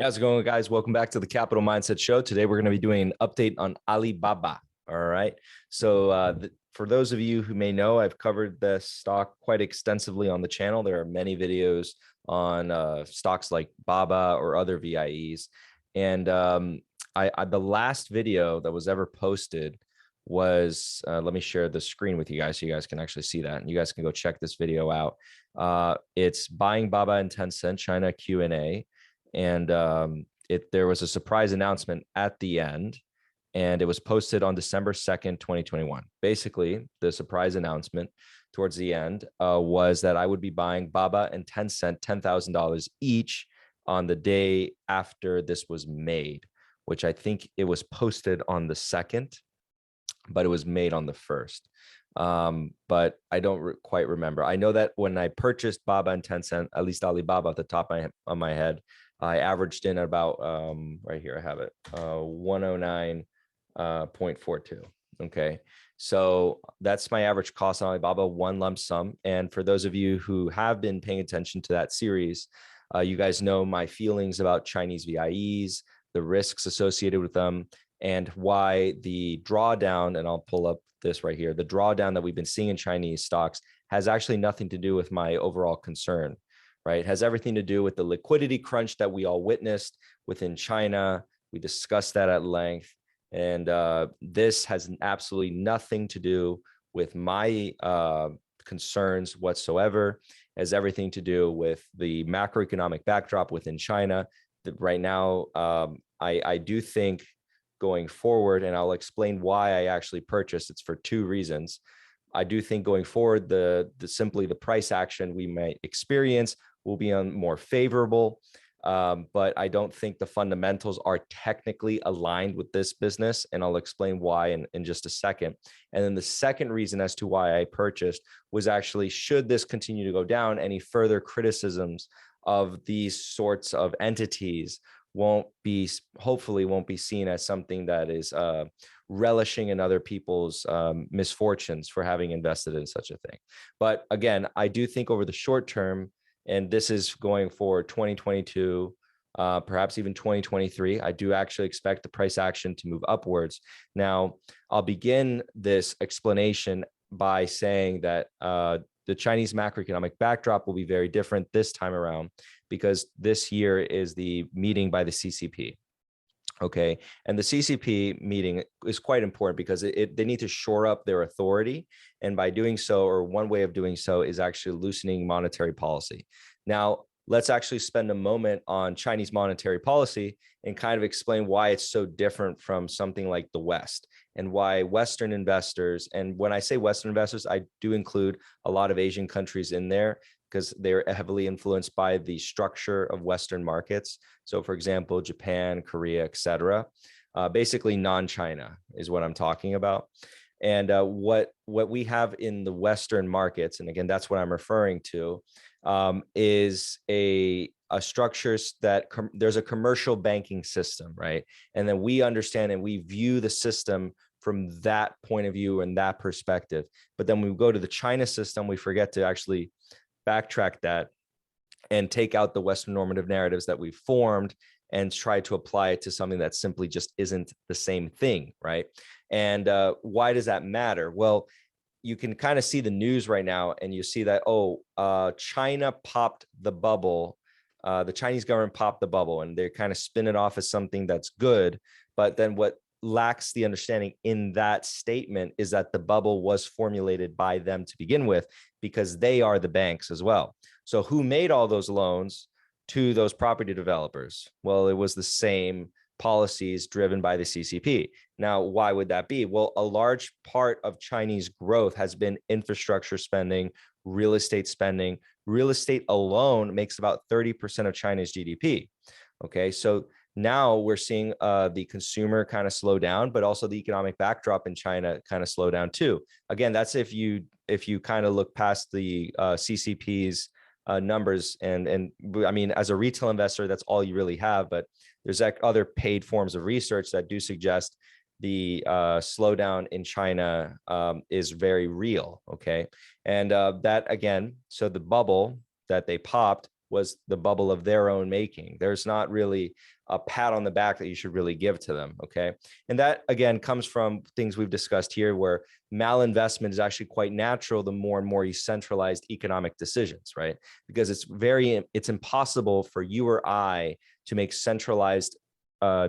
How's it going, guys? Welcome back to the Capital Mindset Show. Today, we're going to be doing an update on Alibaba. All right. So for those of you who may know, I've covered the stock quite extensively on the channel. There are many videos on stocks like Baba or other VIEs. And the last video that was ever posted was, let me share the screen with you guys so you guys can actually see that. And you guys can go check this video out. It's Buying Baba and Tencent China Q&A. And there was a surprise announcement at the end, and it was posted on December 2nd, 2021. Basically, the surprise announcement towards the end was that I would be buying Baba and Tencent $10,000 each on the day after this was made, which I think it was posted on the 2nd, but it was made on the 1st. But I don't quite remember. I know that when I purchased Baba and Tencent, at least Alibaba at the top of my head, I averaged in about, right here, I have it, 109.42. Okay. So that's my average cost on Alibaba, one lump sum. And for those of you who have been paying attention to that series, you guys know my feelings about Chinese VIEs, the risks associated with them, and why the drawdown, and I'll pull up this right here, the drawdown that we've been seeing in Chinese stocks has actually nothing to do with my overall concern. Right? It has everything to do with the liquidity crunch that we all witnessed within China. We discussed that at length. And this has absolutely nothing to do with my concerns whatsoever. It has everything to do with the macroeconomic backdrop within China. That right now, I do think going forward, and I'll explain why I actually purchased, it's for two reasons. I do think going forward, simply the price action we might experience will be more favorable, but I don't think the fundamentals are technically aligned with this business, and I'll explain why in just a second. And then the second reason as to why I purchased was actually, should this continue to go down, any further criticisms of these sorts of entities hopefully won't be seen as something that is relishing in other people's misfortunes for having invested in such a thing. But again, I do think over the short term, and this is going for 2022, perhaps even 2023, I do actually expect the price action to move upwards. Now, I'll begin this explanation by saying that the Chinese macroeconomic backdrop will be very different this time around, because this year is the meeting by the CCP. Okay. And the CCP meeting is quite important because they need to shore up their authority. And by doing so, or one way of doing so, is actually loosening monetary policy. Now, let's actually spend a moment on Chinese monetary policy and kind of explain why it's so different from something like the West, and why Western investors, and when I say Western investors, I do include a lot of Asian countries in there, because they're heavily influenced by the structure of Western markets. So for example, Japan, Korea, etc. Basically non-China is what I'm talking about. And what we have in the Western markets, and again, that's what I'm referring to, is a structures that there's a commercial banking system, right? And then we understand and we view the system from that point of view and that perspective. But then when we go to the China system, we forget to actually backtrack that and take out the Western normative narratives that we've formed and try to apply it to something that simply just isn't the same thing, right? And why does that matter? Well, you can kind of see the news right now, and you see that, China popped the bubble. The Chinese government popped the bubble, and they kind of spin it off as something that's good. But then what lacks the understanding in that statement is that the bubble was formulated by them to begin with, because they are the banks as well. So who made all those loans to those property developers? Well, it was the same policies driven by the CCP. Now, why would that be? Well, a large part of Chinese growth has been infrastructure spending, real estate spending. Real estate alone makes about 30% of China's GDP. Okay, so now we're seeing the consumer kind of slow down, but also the economic backdrop in China kind of slow down too. Again, that's if you kind of look past the CCP's numbers, and I mean, as a retail investor, that's all you really have. But there's other paid forms of research that do suggest the slowdown in China is very real. Okay, and that again, so the bubble that they popped was the bubble of their own making. There's not really a pat on the back that you should really give to them. Okay. And that again comes from things we've discussed here, where malinvestment is actually quite natural the more and more you centralize economic decisions, right? Because it's impossible for you or I to make centralized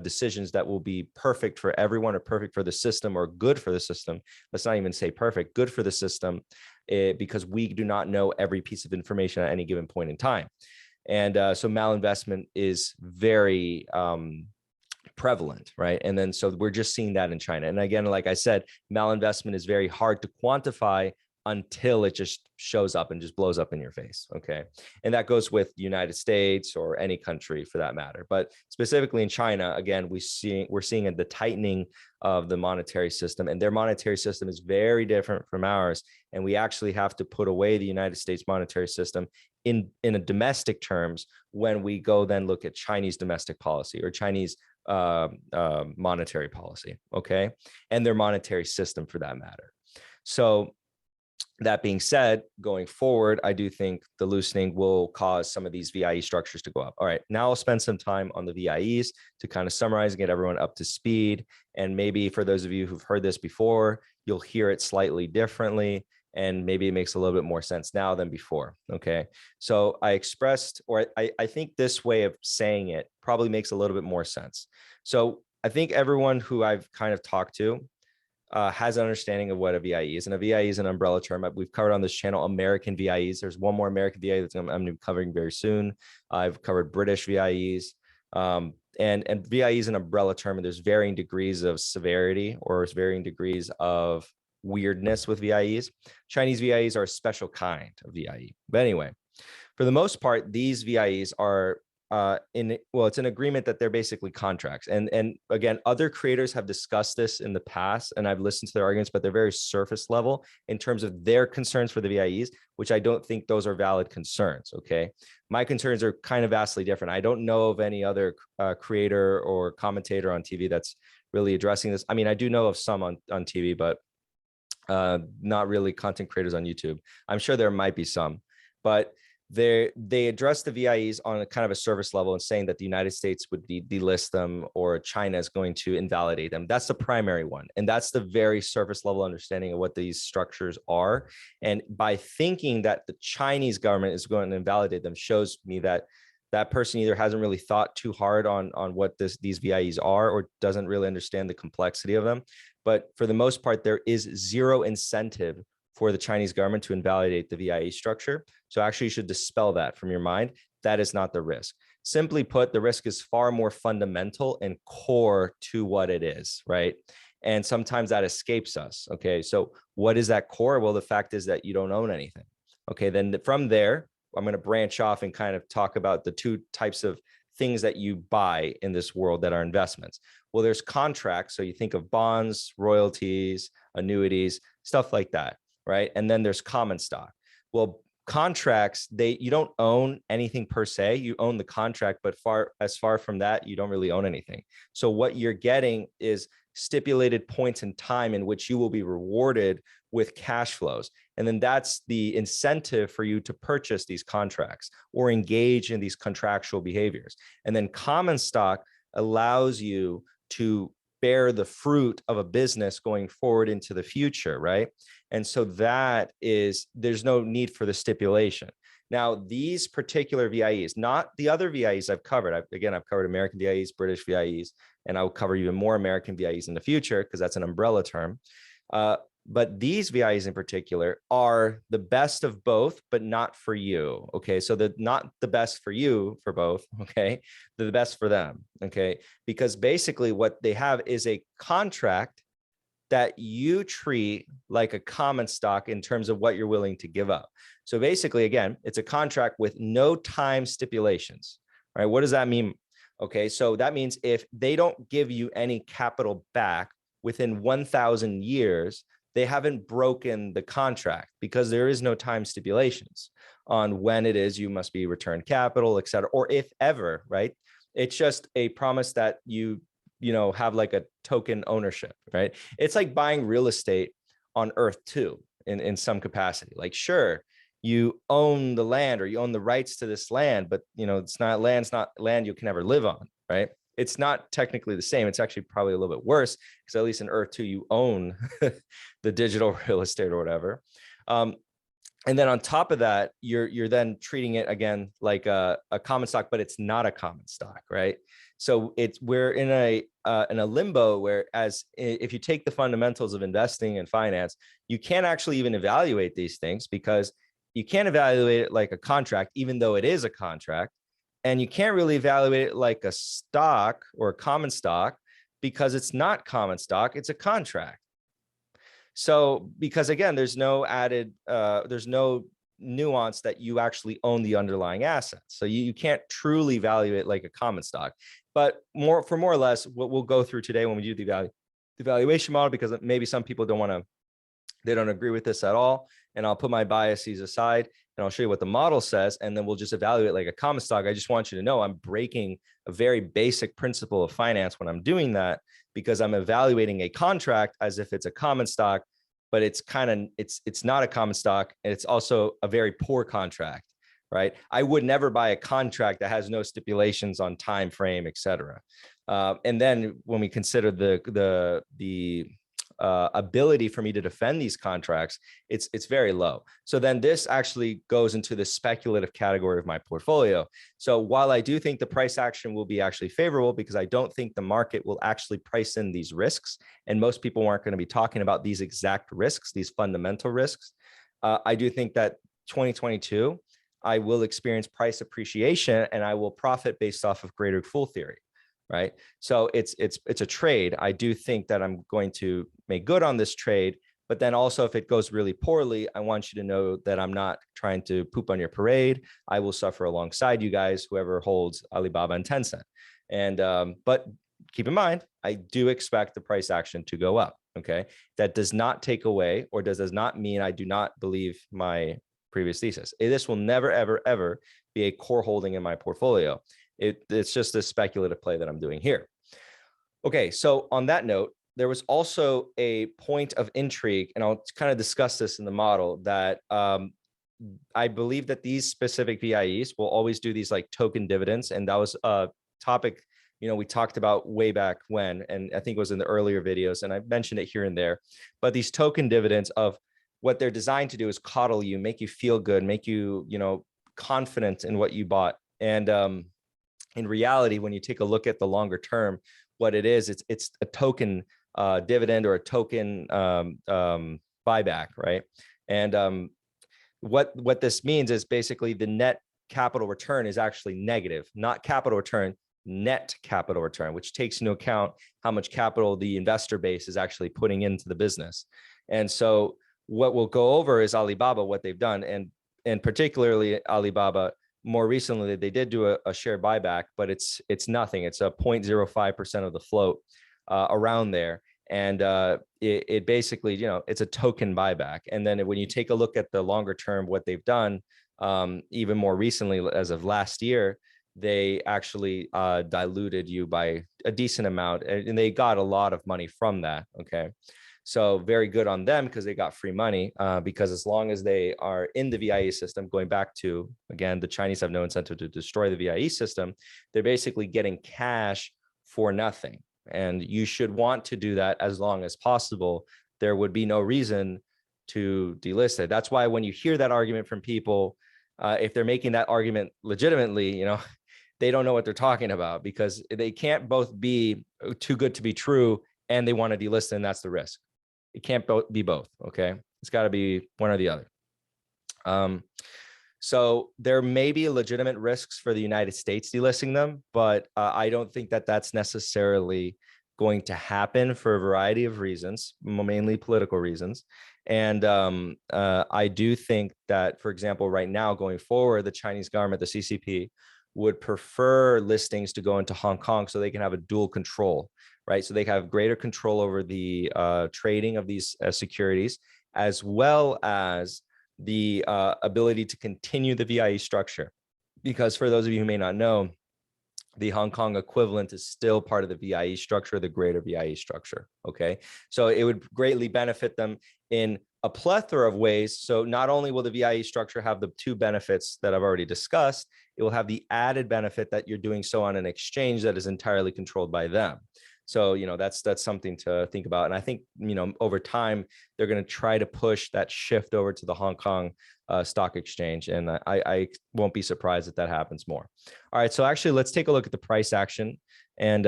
decisions that will be perfect for everyone or perfect for the system or good for the system. Let's not even say perfect, good for the system, because we do not know every piece of information at any given point in time. And so malinvestment is very prevalent, right? And then so we're just seeing that in China. And again, like I said, malinvestment is very hard to quantify until it just shows up and just blows up in your face. Okay. And that goes with the United States or any country for that matter. But specifically in China, again, we're seeing the tightening of the monetary system, and their monetary system is very different from ours. And we actually have to put away the United States monetary system in a domestic terms when we go then look at Chinese domestic policy or Chinese monetary policy. Okay. And their monetary system for that matter. So that being said, going forward, I do think the loosening will cause some of these VIE structures to go up. All right, now I'll spend some time on the VIEs to kind of summarize and get everyone up to speed. And maybe for those of you who've heard this before, you'll hear it slightly differently. And maybe it makes a little bit more sense now than before. Okay, so I expressed, or I think this way of saying it probably makes a little bit more sense. So I think everyone who I've kind of talked to has an understanding of what a VIE is. And a VIE is an umbrella term. We've covered on this channel American VIEs. There's one more American VIE that I'm going to be covering very soon. I've covered British VIEs. And VIE is an umbrella term, and there's varying degrees of severity or varying degrees of weirdness with VIEs. Chinese VIEs are a special kind of VIE. But anyway, for the most part, these VIEs are it's an agreement that they're basically contracts. And again, other creators have discussed this in the past, and I've listened to their arguments, but they're very surface level in terms of their concerns for the VIEs, which I don't think those are valid concerns. Okay. My concerns are kind of vastly different. I don't know of any other creator or commentator on TV that's really addressing this. I mean, I do know of some on TV, but not really content creators on YouTube. I'm sure there might be some, but they address the VIEs on a kind of a service level and saying that the United States would delist them or China is going to invalidate them. That's the primary one. And that's the very surface level understanding of what these structures are. And by thinking that the Chinese government is going to invalidate them shows me that that person either hasn't really thought too hard on what these VIEs are, or doesn't really understand the complexity of them. But for the most part, there is zero incentive for the Chinese government to invalidate the VIE structure. So actually you should dispel that from your mind. That is not the risk. Simply put, the risk is far more fundamental and core to what it is, right? And sometimes that escapes us. Okay, so what is that core? Well, the fact is that you don't own anything. Okay, then from there, I'm going to branch off and kind of talk about the two types of things that you buy in this world that are investments. Well, there's contracts. So you think of bonds, royalties, annuities, stuff like that, right? And then there's common stock. Well, contracts, you don't own anything per se. You own the contract, but as far from that, you don't really own anything. So what you're getting is stipulated points in time in which you will be rewarded with cash flows. And then that's the incentive for you to purchase these contracts or engage in these contractual behaviors. And then common stock allows you to bear the fruit of a business going forward into the future, right? And so there's no need for the stipulation. Now, these particular VIEs, not the other VIEs I've covered. I've covered American VIEs, British VIEs, and I'll cover even more American VIEs in the future because that's an umbrella term. But these VIEs in particular are the best of both, but not for you. Okay, so they're not the best for you for both. Okay, they're the best for them. Okay, because basically what they have is a contract that you treat like a common stock in terms of what you're willing to give up. So basically, again, it's a contract with no time stipulations, right? What does that mean? Okay, so that means if they don't give you any capital back within 1,000 years, they haven't broken the contract because there is no time stipulations on when it is you must be returned capital, et cetera, or if ever, right? It's just a promise that you have like a token ownership, right? It's like buying real estate on Earth too, in some capacity. Like, sure, you own the land, or you own the rights to this land, but it's not land you can ever live on, right? It's not technically the same. It's actually probably a little bit worse, because at least in Earth 2, you own the digital real estate or whatever. And then on top of that, you're then treating it again like a common stock, but it's not a common stock, right? So we're in a limbo, where if you take the fundamentals of investing and finance, you can't actually even evaluate these things, because you can't evaluate it like a contract, even though it is a contract. And you can't really evaluate it like a stock or a common stock, because it's not common stock, it's a contract. So, because again, there's no nuance that you actually own the underlying assets. So you can't truly value it like a common stock. But more or less, what we'll go through today when we do the valuation model, because maybe some people they don't agree with this at all. And I'll put my biases aside, and I'll show you what the model says, and then we'll just evaluate like a common stock. I just want you to know I'm breaking a very basic principle of finance when I'm doing that, because I'm evaluating a contract as if it's a common stock, but it's not a common stock, and it's also a very poor contract, right? I would never buy a contract that has no stipulations on time frame, et cetera. And then when we consider the ability for me to defend these contracts, it's very low. So then this actually goes into the speculative category of my portfolio. So while I do think the price action will be actually favorable, because I don't think the market will actually price in these risks, and most people aren't going to be talking about these exact risks, these fundamental risks, I do think that 2022, I will experience price appreciation, and I will profit based off of greater fool theory. Right. So it's a trade. I do think that I'm going to make good on this trade, but then also if it goes really poorly, I want you to know that I'm not trying to poop on your parade. I will suffer alongside you guys, whoever holds Alibaba and Tencent. And but keep in mind, I do expect the price action to go up. Okay. That does not take away, or does not mean I do not believe my previous thesis. This will never, ever, ever be a core holding in my portfolio. It's just a speculative play that I'm doing here. Okay, so on that note, there was also a point of intrigue, and I'll kind of discuss this in the model, that I believe that these specific VIEs will always do these like token dividends. And that was a topic, we talked about way back when, and I think it was in the earlier videos, and I mentioned it here and there. But these token dividends, of what they're designed to do is coddle you, make you feel good, make you, confident in what you bought. And in reality, when you take a look at the longer term, what it is, it's a token dividend, or a token buyback, right? And what this means is basically the net capital return is actually negative, not capital return, net capital return, which takes into account how much capital the investor base is actually putting into the business. And so what we'll go over is Alibaba, what they've done, and particularly Alibaba. More recently, they did do a share buyback, but it's nothing. It's a 0.05% of the float around there. And it basically, it's a token buyback. And then when you take a look at the longer term, what they've done, even more recently, as of last year, they actually diluted you by a decent amount, and they got a lot of money from that. Okay. So very good on them, because they got free money, because as long as they are in the VIE system, going back to, again, the Chinese have no incentive to destroy the VIE system, they're basically getting cash for nothing. And you should want to do that as long as possible. There would be no reason to delist it. That's why when you hear that argument from people, if they're making that argument legitimately, they don't know what they're talking about, because they can't both be too good to be true and they want to delist it, and that's the risk. It can't be both. Okay. It's got to be one or the other. So there may be legitimate risks for the United States delisting them, but I don't think that that's necessarily going to happen for a variety of reasons, mainly political reasons. And I do think that, for example, right now going forward, the Chinese government, the CCP, would prefer listings to go into Hong Kong so they can have a dual control, right? So they have greater control over the trading of these securities, as well as the ability to continue the VIE structure. Because for those of you who may not know, the Hong Kong equivalent is still part of the VIE structure, the greater VIE structure. Okay. So it would greatly benefit them in a plethora of ways. So not only will the VIE structure have the two benefits that I've already discussed, it will have the added benefit that you're doing so on an exchange that is entirely controlled by them. So, that's something to think about. And I think, over time, they're going to try to push that shift over to the Hong Kong stock exchange. And I won't be surprised if that happens more. All right. So actually, let's take a look at the price action and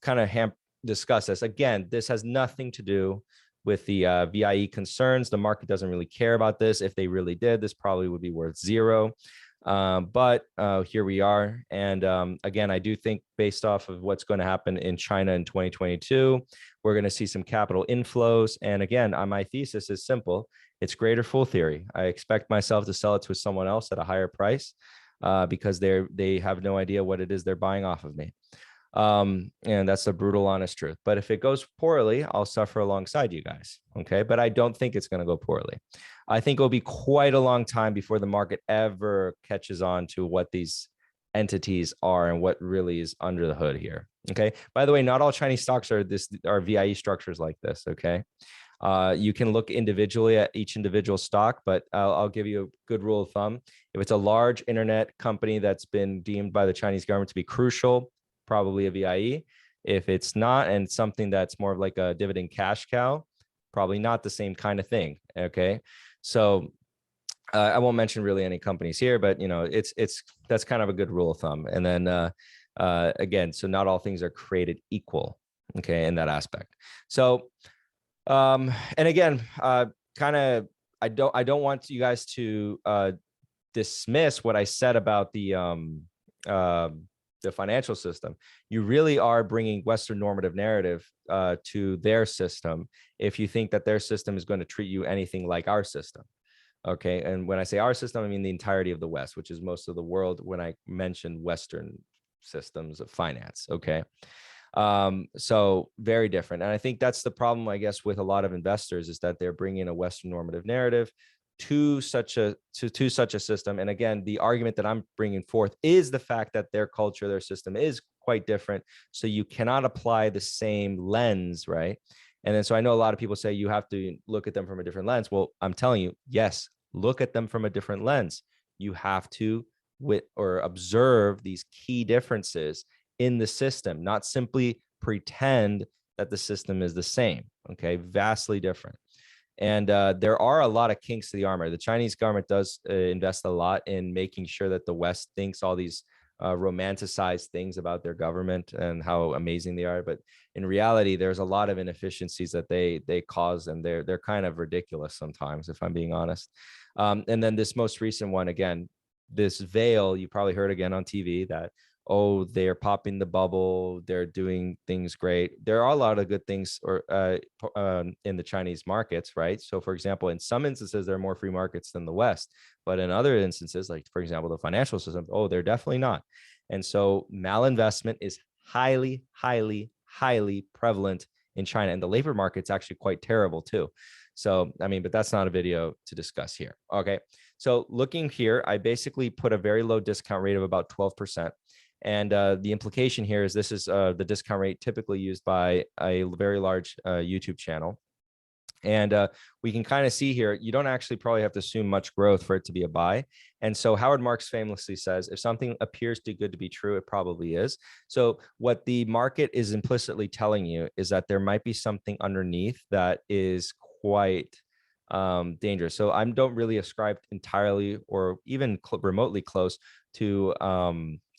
kind of discuss this. Again, this has nothing to do with the VIE concerns. The market doesn't really care about this. If they really did, this probably would be worth zero. But here we are. And again, I do think based off of what's going to happen in China in 2022, we're going to see some capital inflows. And again, my thesis is simple. It's greater fool theory. I expect myself to sell it to someone else at a higher price because they have no idea what it is they're buying off of me. And that's the brutal, honest truth. But if it goes poorly, I'll suffer alongside you guys. Okay. But I don't think it's going to go poorly. I think it'll be quite a long time before the market ever catches on to what these entities are and what really is under the hood here. Okay. By the way, not all Chinese stocks are VIE structures like this. Okay. You can look individually at each individual stock, but I'll give you a good rule of thumb. If it's a large internet company that's been deemed by the Chinese government to be crucial, probably a VIE. If it's not, and something that's more of like a dividend cash cow, probably not the same kind of thing. Okay. So I won't mention really any companies here, but that's kind of a good rule of thumb. And then again, so not all things are created equal. Okay. In that aspect. So, and again, kind of, I don't want you guys to dismiss what I said about the financial system. You really are bringing Western normative narrative to their system if you think that their system is going to treat you anything like our system. Okay. And when I say our system, I mean the entirety of the West, which is most of the world when I mention Western systems of finance. Okay. So very different. And I think that's the problem, I guess, with a lot of investors is that they're bringing a Western normative narrative to such a system. And again, the argument that I'm bringing forth is the fact that their culture, their system is quite different. So you cannot apply the same lens, right? And then so I know a lot of people say you have to look at them from a different lens. Well, I'm telling you, yes, look at them from a different lens. You have to observe these key differences in the system, not simply pretend that the system is the same. Okay, vastly different. And there are a lot of kinks to the armor. The Chinese government does invest a lot in making sure that the West thinks all these romanticized things about their government and how amazing they are. But in reality, there's a lot of inefficiencies that they cause, and they're kind of ridiculous sometimes, if I'm being honest. And then this most recent one, again, this veil, you probably heard again on TV that, oh, they're popping the bubble, they're doing things great. There are a lot of good things in the Chinese markets, right? So for example, in some instances, there are more free markets than the West, but in other instances, like for example, the financial system, oh, they're definitely not. And so malinvestment is highly, highly, highly prevalent in China. And the labor market's actually quite terrible too. So, I mean, but that's not a video to discuss here. Okay. So looking here, I basically put a very low discount rate of about 12%. And the implication here is this is the discount rate typically used by a very large YouTube channel. And we can kind of see here, you don't actually probably have to assume much growth for it to be a buy. And so Howard Marks famously says, if something appears too good to be true, it probably is. So what the market is implicitly telling you is that there might be something underneath that is quite dangerous. So I don't really ascribe entirely or even remotely close to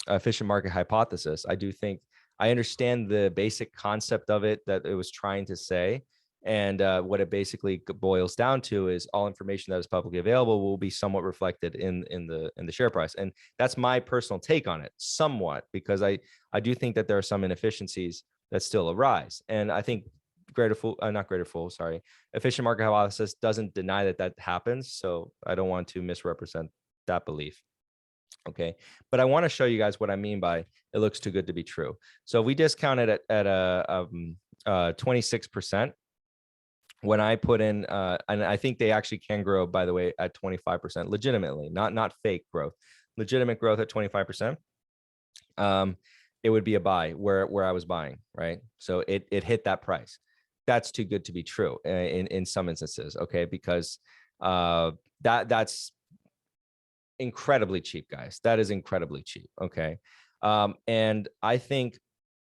efficient market hypothesis. I do think I understand the basic concept of it that it was trying to say. And what it basically boils down to is all information that is publicly available will be somewhat reflected in the share price. And that's my personal take on it, somewhat, because I do think that there are some inefficiencies that still arise. And I think efficient market hypothesis doesn't deny that happens. So I don't want to misrepresent that belief. Okay, but I want to show you guys what I mean by it looks too good to be true. So we discounted it at a 26%. When I put in, and I think they actually can grow, by the way, at 25%, legitimately, not fake growth, legitimate growth at 25%. It would be a buy where I was buying, right? So it hit that price. that's too good to be true in some instances. Okay. Because that's incredibly cheap, guys. That is incredibly cheap. Okay. And I think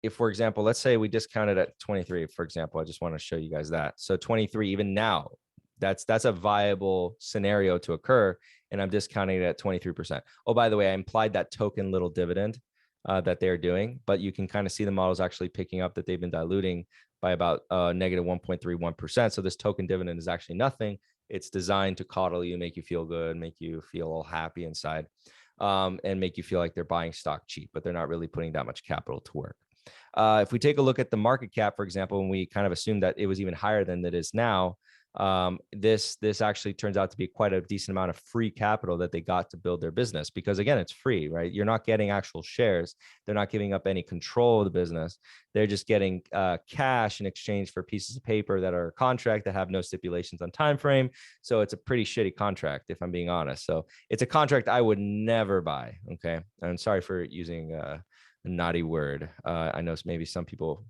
if, for example, let's say we discounted at 23, for example, I just want to show you guys that. So 23, even now, that's a viable scenario to occur. And I'm discounting it at 23%. Oh, by the way, I implied that token little dividend that they're doing, but you can kind of see the models actually picking up that they've been diluting by about negative 1.31%. So this token dividend is actually nothing. It's designed to coddle you, make you feel good, make you feel all happy inside, and make you feel like they're buying stock cheap, but they're not really putting that much capital to work. If we take a look at the market cap, for example, when we kind of assumed that it was even higher than it is now, this actually turns out to be quite a decent amount of free capital that they got to build their business, because again, it's free, right? You're not getting actual shares. They're not giving up any control of the business. They're just getting cash in exchange for pieces of paper that are a contract that have no stipulations on time frame. So it's a pretty shitty contract, if I'm being honest. So it's a contract I would never buy. Okay. I'm sorry for using a naughty word. I know maybe some people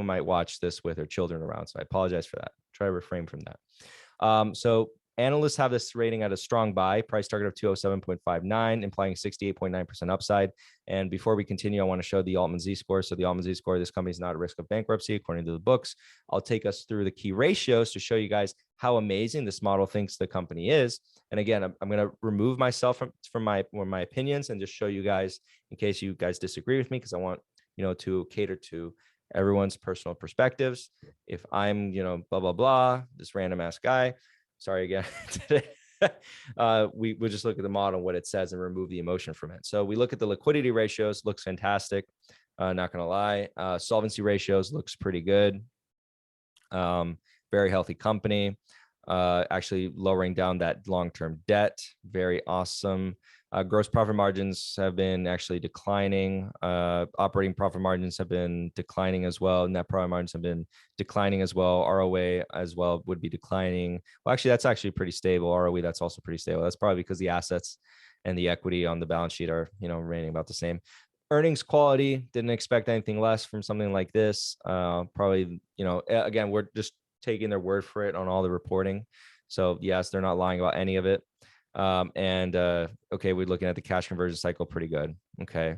might watch this with their children around, so I apologize for that. Try to refrain from that. So analysts have this rating at a strong buy, price target of 207.59, implying 68.9% upside. And before we continue, I want to show the Altman Z-score. So the Altman Z-score, this company is not at risk of bankruptcy, according to the books. I'll take us through the key ratios to show you guys how amazing this model thinks the company is. And again, I'm going to remove myself from my opinions and just show you guys in case you guys disagree with me, because I want, to cater to everyone's personal perspectives. If I'm, blah, blah, blah, this random ass guy, sorry again, today, we'll just look at the model, what it says, and remove the emotion from it. So we look at the liquidity ratios, looks fantastic. Not going to lie. Solvency ratios looks pretty good. Very healthy company. Actually lowering down that long-term debt. Very awesome. Gross profit margins have been actually declining. Operating profit margins have been declining as well. Net profit margins have been declining as well. ROA as well would be declining. Well, actually, that's actually pretty stable. ROE, that's also pretty stable. That's probably because the assets and the equity on the balance sheet are, remaining about the same. Earnings quality, didn't expect anything less from something like this. Probably, again, we're just taking their word for it on all the reporting. So yes, they're not lying about any of it. Okay, we're looking at the cash conversion cycle, pretty good. Okay.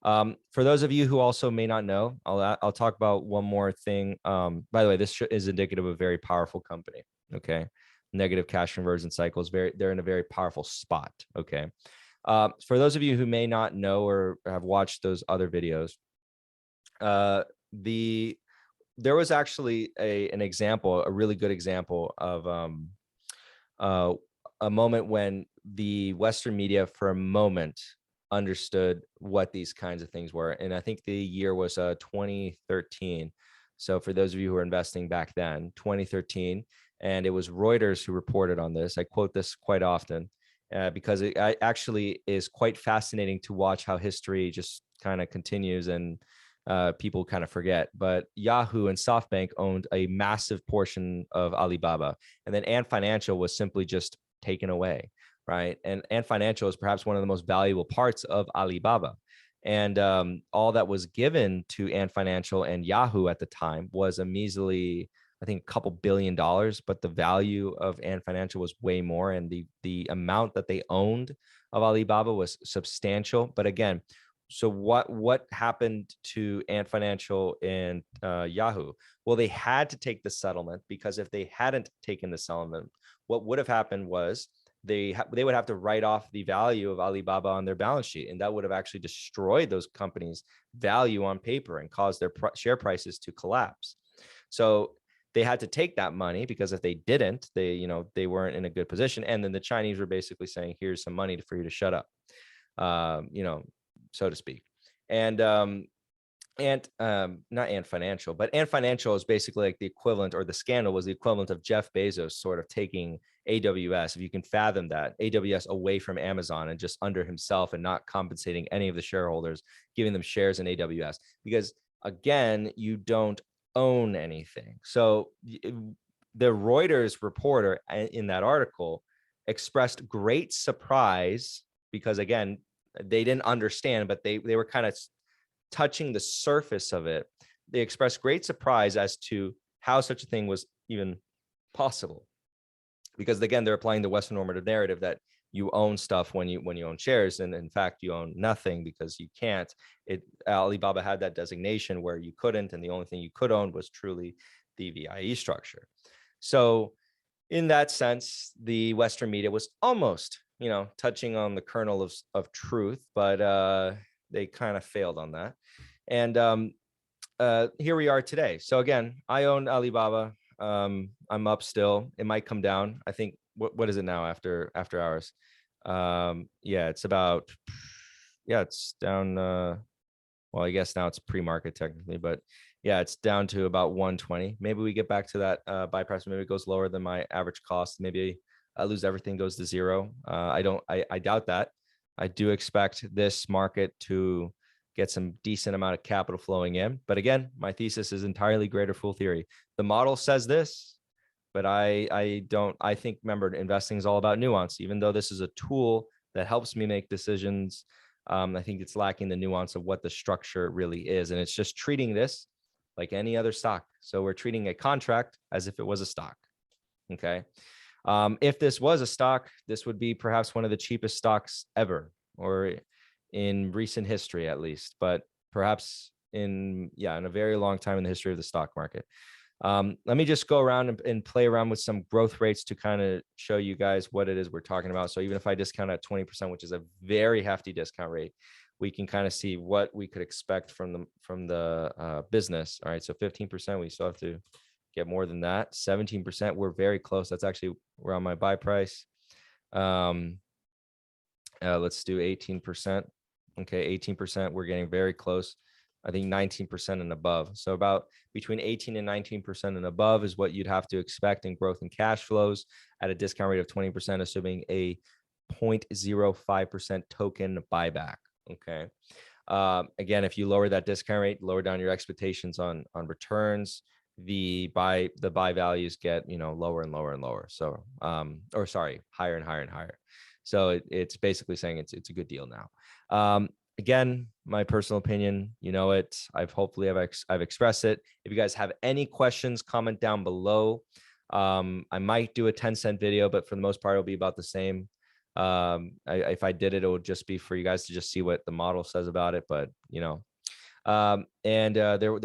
For those of you who also may not know, I'll talk about one more thing. By the way, this is indicative of a very powerful company. Okay. Negative cash conversion cycles, they're in a very powerful spot. Okay. For those of you who may not know or have watched those other videos, there was actually an example, a really good example of a moment when the Western media for a moment understood what these kinds of things were. And I think the year was 2013. So for those of you who are investing back then, 2013, and it was Reuters who reported on this. I quote this quite often because it actually is quite fascinating to watch how history just kind of continues and people kind of forget. But Yahoo and SoftBank owned a massive portion of Alibaba, and then Ant Financial was simply just taken away, right? And Ant Financial is perhaps one of the most valuable parts of Alibaba. And all that was given to Ant Financial and Yahoo at the time was a measly, I think, a couple $2 billion, but the value of Ant Financial was way more. And the amount that they owned of Alibaba was substantial. But again, so what happened to Ant Financial and Yahoo? Well, they had to take the settlement, because if they hadn't taken the settlement, what would have happened was they would have to write off the value of Alibaba on their balance sheet, and that would have actually destroyed those companies' value on paper and caused their share prices to collapse. So they had to take that money, because if they didn't, they weren't in a good position. And then the Chinese were basically saying, "Here's some money for you to shut up," so to speak. And not Ant Financial, but Ant Financial is basically like the equivalent, or the scandal was the equivalent of Jeff Bezos sort of taking AWS, if you can fathom that, AWS away from Amazon and just under himself, and not compensating any of the shareholders, giving them shares in AWS, because again, you don't own anything. So the Reuters reporter in that article expressed great surprise, because again, they didn't understand, but they were kind of touching the surface of it. They expressed great surprise as to how such a thing was even possible. Because again, they're applying the Western normative narrative that you own stuff when you own shares, and in fact you own nothing because you can't. Alibaba had that designation where you couldn't, and the only thing you could own was truly the VIE structure. So in that sense, the Western media was almost, touching on the kernel of truth, but they kind of failed on that. And here we are today. So again, I own Alibaba. I'm up still. It might come down. I think what is it now after hours? Yeah, it's about, yeah, it's down. Well, I guess now it's pre-market technically, but yeah, it's down to about 120. Maybe we get back to that buy price. Maybe it goes lower than my average cost. Maybe I lose everything, goes to zero. I doubt that. I do expect this market to get some decent amount of capital flowing in. But again, my thesis is entirely greater fool theory. The model says this, but I don't. I think, remember, investing is all about nuance. Even though this is a tool that helps me make decisions, I think it's lacking the nuance of what the structure really is. And it's just treating this like any other stock. So we're treating a contract as if it was a stock. Okay. If this was a stock, this would be perhaps one of the cheapest stocks ever, or in recent history at least, but perhaps in a very long time in the history of the stock market. Let me just go around and play around with some growth rates to kind of show you guys what it is we're talking about. So even if I discount at 20%, which is a very hefty discount rate, we can kind of see what we could expect from the business. All right, so 15%, we still have to get more than that. 17%, we're very close. That's actually, we're on my buy price. Let's do 18%. Okay, 18%, we're getting very close. I think 19% and above. So about between 18 and 19% and above is what you'd have to expect in growth and cash flows at a discount rate of 20%, assuming a 0.05% token buyback. Okay. Again, if you lower that discount rate, lower down your expectations on returns, the buy values get, lower and lower and lower. So, higher and higher and higher. So it's basically saying it's a good deal now. Again, my personal opinion, I've expressed it. If you guys have any questions, comment down below. I might do a 10-cent video, but for the most part, it'll be about the same. If I did it, it would just be for you guys to just see what the model says about it. But, there'll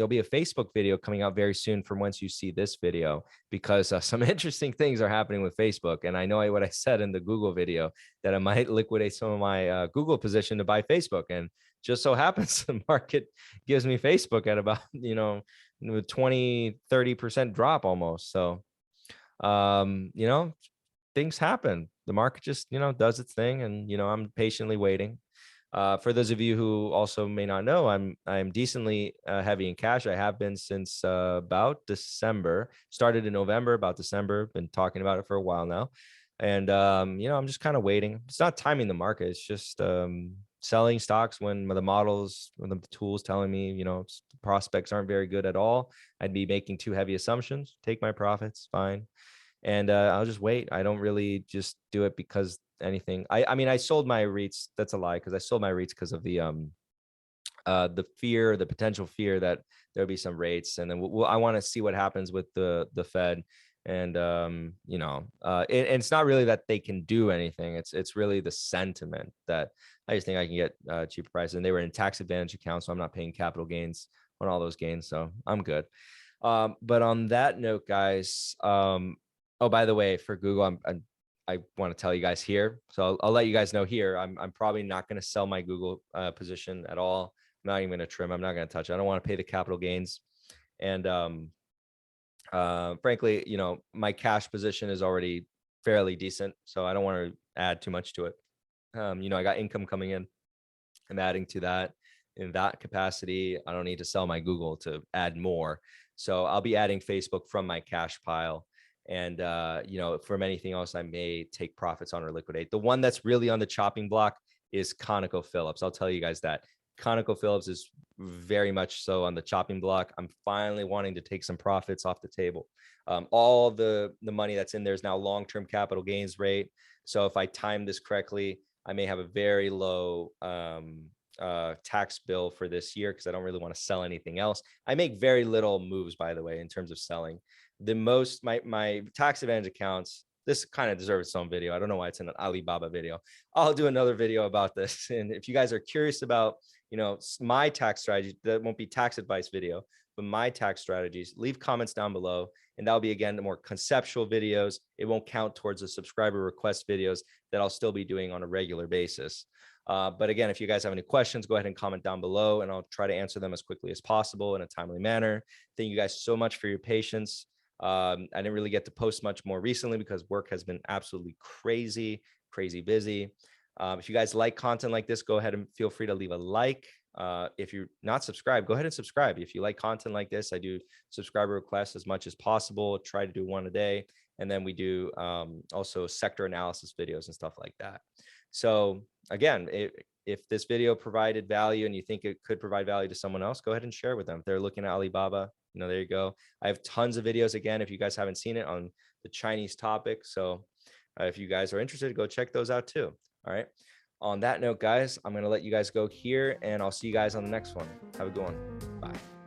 be a Facebook video coming out very soon from once you see this video, because some interesting things are happening with Facebook. And I know what I said in the Google video, that I might liquidate some of my Google position to buy Facebook. And just so happens the market gives me Facebook at about, 20-30% drop almost. So, things happen. The market just, does its thing, and, I'm patiently waiting. For those of you who also may not know, I'm decently heavy in cash. I have been since about December. Started in November, about December. Been talking about it for a while now, and I'm just kind of waiting. It's not timing the market. It's just selling stocks when the tools telling me, prospects aren't very good at all. I'd be making too heavy assumptions. Take my profits, fine. And I'll just wait. I don't really just do it because anything. I mean, I sold my REITs. That's a lie, because I sold my REITs because of the potential fear that there'll be some rates, and then I want to see what happens with the Fed. And it's not really that they can do anything. It's really the sentiment that I just think I can get cheaper prices. And they were in tax advantage accounts, so I'm not paying capital gains on all those gains, so I'm good. But on that note, guys, oh, by the way, for Google, I want to tell you guys here. So I'll let you guys know here. I'm probably not going to sell my Google position at all. I'm not even going to trim. I'm not going to touch it. I don't want to pay the capital gains. And frankly, my cash position is already fairly decent, so I don't want to add too much to it. I got income coming in. I'm adding to that. In that capacity, I don't need to sell my Google to add more. So I'll be adding Facebook from my cash pile. And, from anything else, I may take profits on or liquidate. The one that's really on the chopping block is ConocoPhillips. I'll tell you guys that. ConocoPhillips is very much so on the chopping block. I'm finally wanting to take some profits off the table. All the money that's in there is now long-term capital gains rate. So if I time this correctly, I may have a very low tax bill for this year because I don't really want to sell anything else. I make very little moves, by the way, in terms of selling. The most, my tax advantage accounts, this kind of deserves its own video. I don't know why it's in an Alibaba video. I'll do another video about this. And if you guys are curious about, my tax strategy, that won't be tax advice video, but my tax strategies, leave comments down below. And that'll be, again, the more conceptual videos. It won't count towards the subscriber request videos that I'll still be doing on a regular basis. But again, if you guys have any questions, go ahead and comment down below and I'll try to answer them as quickly as possible in a timely manner. Thank you guys so much for your patience. I didn't really get to post much more recently because work has been absolutely crazy busy. If you guys like content like this, go ahead and feel free to leave a like. If you're not subscribed, go ahead and subscribe. If you like content like this, I do subscriber requests as much as possible. Try to do one a day. And then we do also sector analysis videos and stuff like that. So again, if this video provided value and you think it could provide value to someone else, go ahead and share with them. If they're looking at Alibaba, there you go. I have tons of videos, again, if you guys haven't seen it, on the Chinese topic. So if you guys are interested, go check those out too. All right. On that note, guys, I'm going to let you guys go here and I'll see you guys on the next one. Have a good one. Bye.